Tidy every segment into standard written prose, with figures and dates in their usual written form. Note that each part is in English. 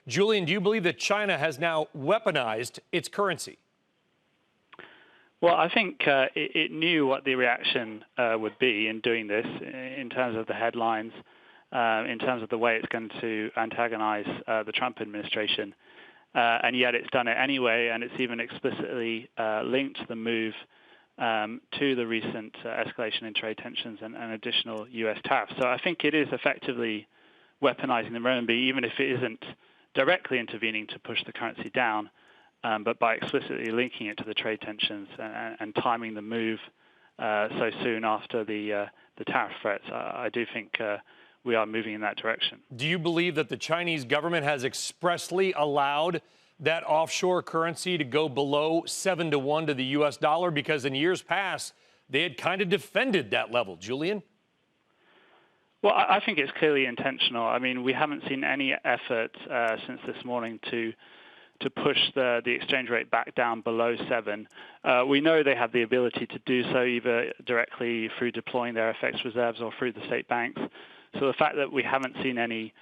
Julian, do you believe that China has now weaponized its currency? Well, I think it knew what the reaction would be in doing this in terms of the headlines, in terms of the way it's going to antagonize the Trump administration. And yet it's done it anyway, and it's even explicitly linked the move to the recent escalation in trade tensions and additional U.S. tariffs. So I think it is effectively weaponizing the renminbi, even if it isn't directly intervening to push the currency down, but by explicitly linking it to the trade tensions and timing the move so soon after the tariff threats. I do think we are moving in that direction. Do you believe that the Chinese government has expressly allowed that offshore currency to go below 7-to-1 to the U.S. dollar? Because in years past, they had kind of defended that level. Julian? Well, I think it's clearly intentional. I mean, we haven't seen any effort since this morning to push the exchange rate back down below 7. We know they have the ability to do so either directly through deploying their FX reserves or through the state banks. So the fact that we haven't seen any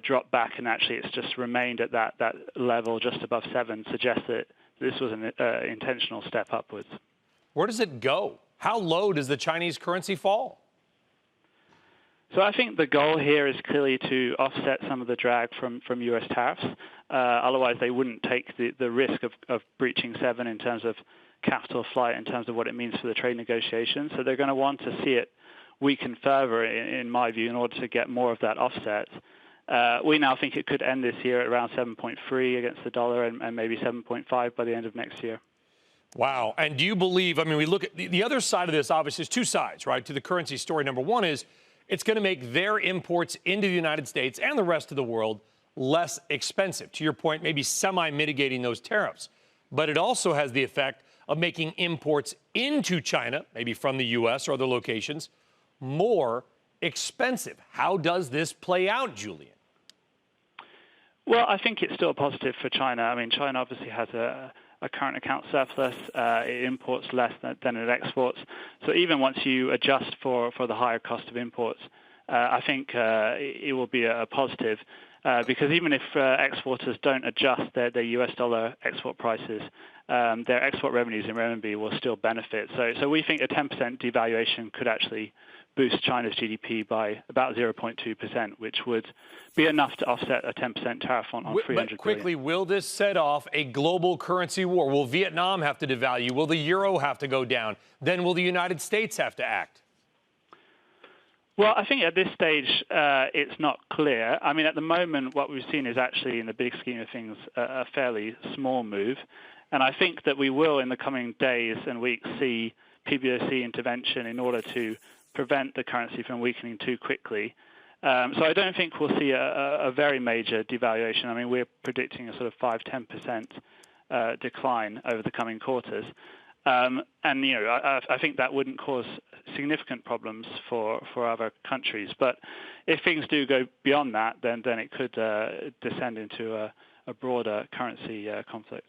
drop back and actually it's just remained at that level just above 7 suggests that this was an intentional step upwards. Where does it go? How low does the Chinese currency fall? So I think the goal here is clearly to offset some of the drag from U.S. tariffs. Otherwise, they wouldn't take the risk of breaching 7 in terms of capital flight, in terms of what it means for the trade negotiations. So they're going to want to see it weaken further, in my view, in order to get more of that offset. We now think it could end this year at around 7.3 against the dollar and maybe 7.5 by the end of next year. Wow. And do you believe, I mean, we look at the other side of this, obviously, there's two sides, right, to the currency story. Number one is it's going to make their imports into the United States and the rest of the world less expensive. To your point, maybe semi-mitigating those tariffs. But it also has the effect of making imports into China, maybe from the U.S. or other locations, more expensive. How does this play out, Julian? Well, I think it's still a positive for China. I mean, China obviously has a current account surplus. It imports less than it exports. So even once you adjust for the higher cost of imports, I think it will be a positive because even if exporters don't adjust their US dollar export prices, their export revenues in renminbi will still benefit. So we think a 10% devaluation could actually boost China's GDP by about 0.2%, which would be enough to offset a 10% tariff on 300 billion. But quickly, will this set off a global currency war? Will Vietnam have to devalue? Will the euro have to go down? Then will the United States have to act? Well, I think at this stage, it's not clear. I mean, at the moment, what we've seen is actually, in the big scheme of things, a fairly small move. And I think that we will, in the coming days and weeks, see PBOC intervention in order to prevent the currency from weakening too quickly. So I don't think we'll see a very major devaluation. I mean, we're predicting a sort of 5-10% decline over the coming quarters. And, you know, I think that wouldn't cause significant problems for other countries. But if things do go beyond that, then it could descend into a broader currency conflict.